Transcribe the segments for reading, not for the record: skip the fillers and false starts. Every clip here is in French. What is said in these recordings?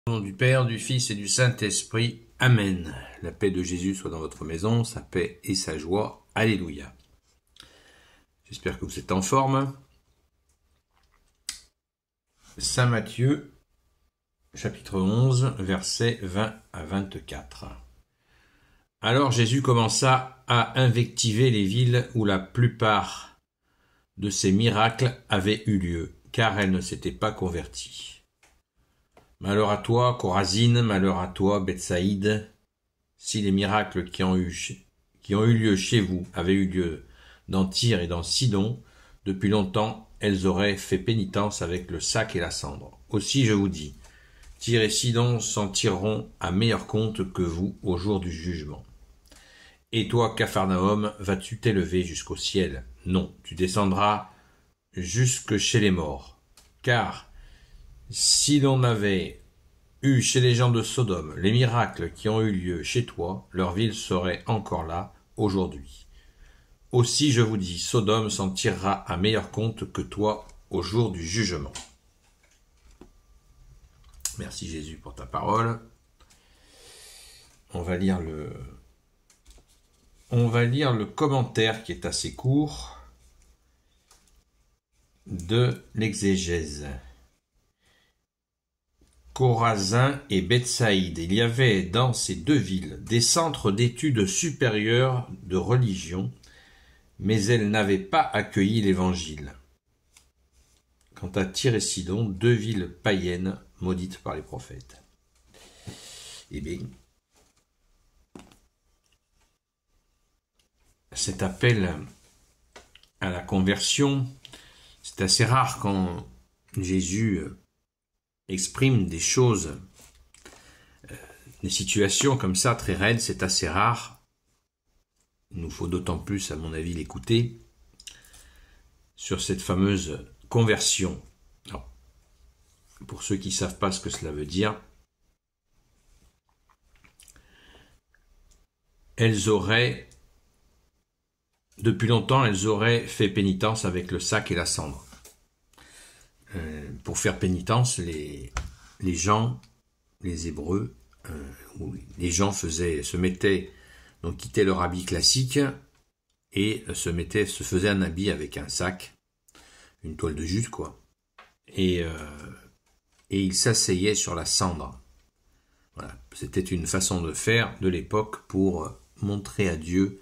Au nom du Père, du Fils et du Saint-Esprit. Amen. La paix de Jésus soit dans votre maison, sa paix et sa joie. Alléluia. J'espère que vous êtes en forme. Saint Matthieu, chapitre 11, versets 20 à 24. Alors Jésus commença à invectiver les villes où la plupart de ces miracles avaient eu lieu, car elles ne s'étaient pas converties. Malheur à toi, Chorazine, malheur à toi, Bethsaïde, si les miracles qui ont eu lieu chez vous avaient eu lieu dans Tyr et dans Sidon, depuis longtemps elles auraient fait pénitence avec le sac et la cendre. Aussi je vous dis, Tyr et Sidon s'en tireront à meilleur compte que vous au jour du jugement. Et toi, Capharnaüm, vas-tu t'élever jusqu'au ciel? Non, tu descendras jusque chez les morts. Car si l'on avait eu chez les gens de Sodome les miracles qui ont eu lieu chez toi, leur ville serait encore là aujourd'hui. Aussi je vous dis, Sodome s'en tirera à meilleur compte que toi au jour du jugement. Merci Jésus pour ta parole. On va lire le commentaire qui est assez court de l'exégèse. Chorazin et Bethsaïde. Il y avait dans ces deux villes des centres d'études supérieures de religion, mais elles n'avaient pas accueilli l'Évangile. Quant à Tyr et Sidon, deux villes païennes maudites par les prophètes. Eh bien, cet appel à la conversion, c'est assez rare quand Jésus exprime des choses, des situations comme ça très raides, c'est assez rare. Il nous faut d'autant plus, à mon avis, l'écouter sur cette fameuse conversion. Alors, pour ceux qui ne savent pas ce que cela veut dire, depuis longtemps, elles auraient fait pénitence avec le sac et la cendre. Pour faire pénitence, les gens, les Hébreux, les gens quittaient leur habit classique et se faisaient un habit avec un sac, une toile de jute, quoi. Et ils s'asseyaient sur la cendre. Voilà. C'était une façon de faire de l'époque pour montrer à Dieu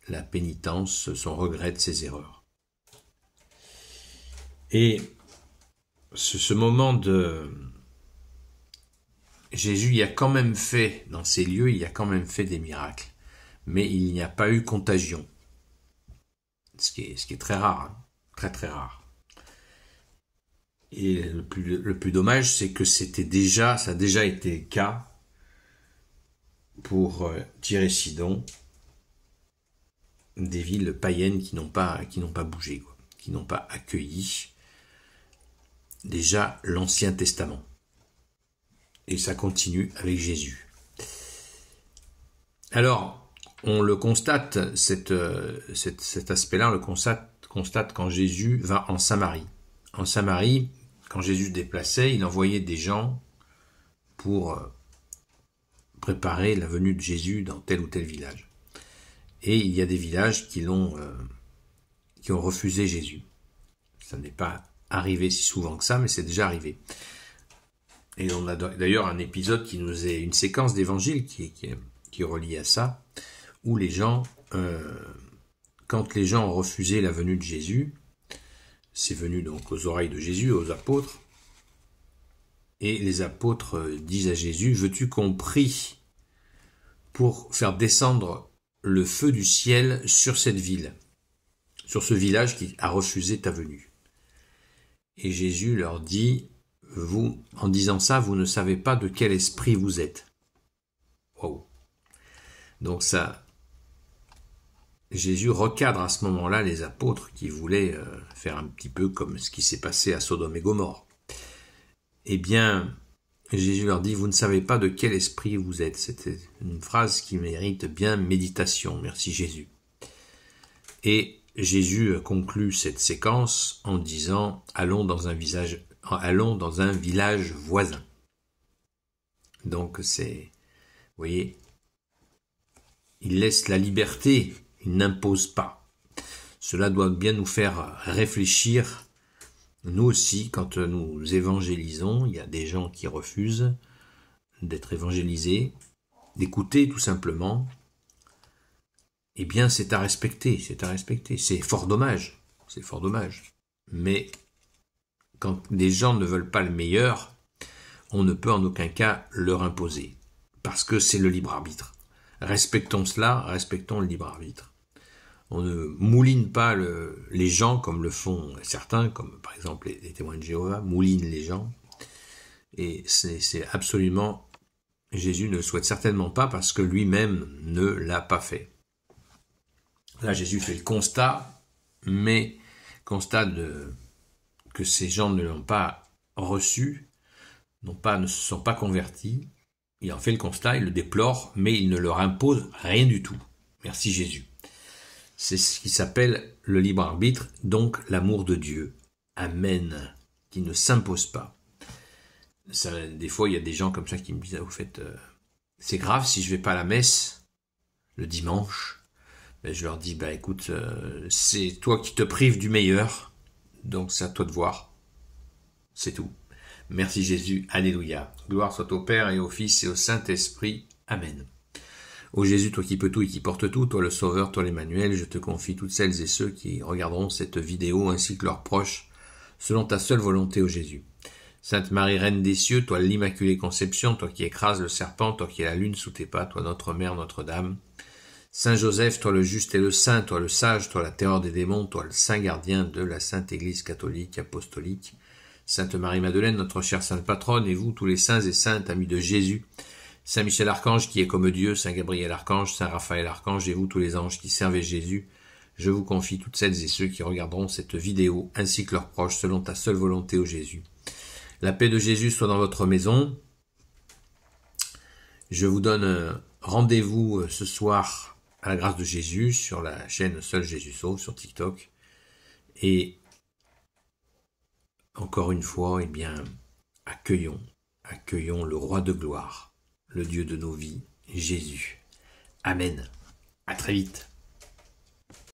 la pénitence, son regret de ses erreurs. Et ce moment de Jésus y a quand même fait, dans ces lieux, il y a quand même fait des miracles. Mais il n'y a pas eu contagion. Ce qui est très rare, hein, très très rare. Et le plus dommage, c'est que ça a déjà été le cas pour Tyr et Sidon, des villes païennes qui n'ont pas bougé, quoi, qui n'ont pas accueilli déjà l'Ancien Testament. Et ça continue avec Jésus. Alors, on le constate, cet aspect-là, on le constate quand Jésus va en Samarie. En Samarie, quand Jésus se déplaçait, il envoyait des gens pour préparer la venue de Jésus dans tel ou tel village. Et il y a des villages qui ont refusé Jésus. Ça n'est pas arrivé si souvent que ça, mais c'est déjà arrivé. Et on a d'ailleurs un épisode qui nous est une séquence d'évangile qui est reliée à ça, où les gens, quand les gens ont refusé la venue de Jésus, c'est venu donc aux oreilles de Jésus, aux apôtres, et les apôtres disent à Jésus, veux-tu qu'on prie pour faire descendre le feu du ciel sur cette ville, sur ce village qui a refusé ta venue? Et Jésus leur dit, vous, en disant ça, vous ne savez pas de quel esprit vous êtes. Wow. Donc ça, Jésus recadre à ce moment-là les apôtres qui voulaient faire un petit peu comme ce qui s'est passé à Sodome et Gomorrhe. Eh bien, Jésus leur dit, vous ne savez pas de quel esprit vous êtes. C'était une phrase qui mérite bien méditation. Merci Jésus. Et Jésus conclut cette séquence en disant « Allons dans un village voisin ». Donc c'est, vous voyez, il laisse la liberté, il n'impose pas. Cela doit bien nous faire réfléchir. Nous aussi, quand nous évangélisons, il y a des gens qui refusent d'être évangélisés, d'écouter tout simplement. Eh bien, c'est à respecter, c'est à respecter. C'est fort dommage, c'est fort dommage. Mais quand des gens ne veulent pas le meilleur, on ne peut en aucun cas leur imposer, parce que c'est le libre arbitre. Respectons cela, respectons le libre arbitre. On ne mouline pas les gens comme le font certains, comme par exemple les témoins de Jéhovah, moulinent les gens. Et c'est absolument, Jésus ne le souhaite certainement pas parce que lui-même ne l'a pas fait. Là, Jésus fait le constat, mais constat que ces gens ne l'ont pas reçu, ne se sont pas convertis. Il en fait le constat, il le déplore, mais il ne leur impose rien du tout. Merci Jésus. C'est ce qui s'appelle le libre arbitre, donc l'amour de Dieu. Amen. Qui ne s'impose pas. Ça, des fois, il y a des gens comme ça qui me disent, vous faites, c'est grave si je vais pas à la messe le dimanche. Ben, je leur dis, écoute, c'est toi qui te prives du meilleur, donc c'est à toi de voir. C'est tout. Merci Jésus. Alléluia. Gloire soit au Père et au Fils et au Saint-Esprit. Amen. Ô Jésus, toi qui peux tout et qui portes tout, toi le Sauveur, toi l'Emmanuel, je te confie toutes celles et ceux qui regarderont cette vidéo ainsi que leurs proches, selon ta seule volonté, ô Jésus. Sainte Marie, Reine des cieux, toi l'Immaculée Conception, toi qui écrases le serpent, toi qui es la lune sous tes pas, toi notre Mère, Notre-Dame. Saint Joseph, toi le juste et le saint, toi le sage, toi la terreur des démons, toi le saint gardien de la Sainte Église catholique, apostolique. Sainte Marie-Madeleine, notre chère sainte patronne, et vous, tous les saints et saintes, amis de Jésus, Saint Michel Archange qui est comme Dieu, Saint Gabriel Archange, Saint Raphaël Archange et vous tous les anges qui servez Jésus, je vous confie toutes celles et ceux qui regarderont cette vidéo ainsi que leurs proches selon ta seule volonté, ô Jésus. La paix de Jésus soit dans votre maison. Je vous donne rendez-vous ce soir à la grâce de Jésus sur la chaîne Seul Jésus Sauve sur TikTok. Et encore une fois, eh bien, accueillons le Roi de gloire, le Dieu de nos vies, Jésus. Amen. À très vite.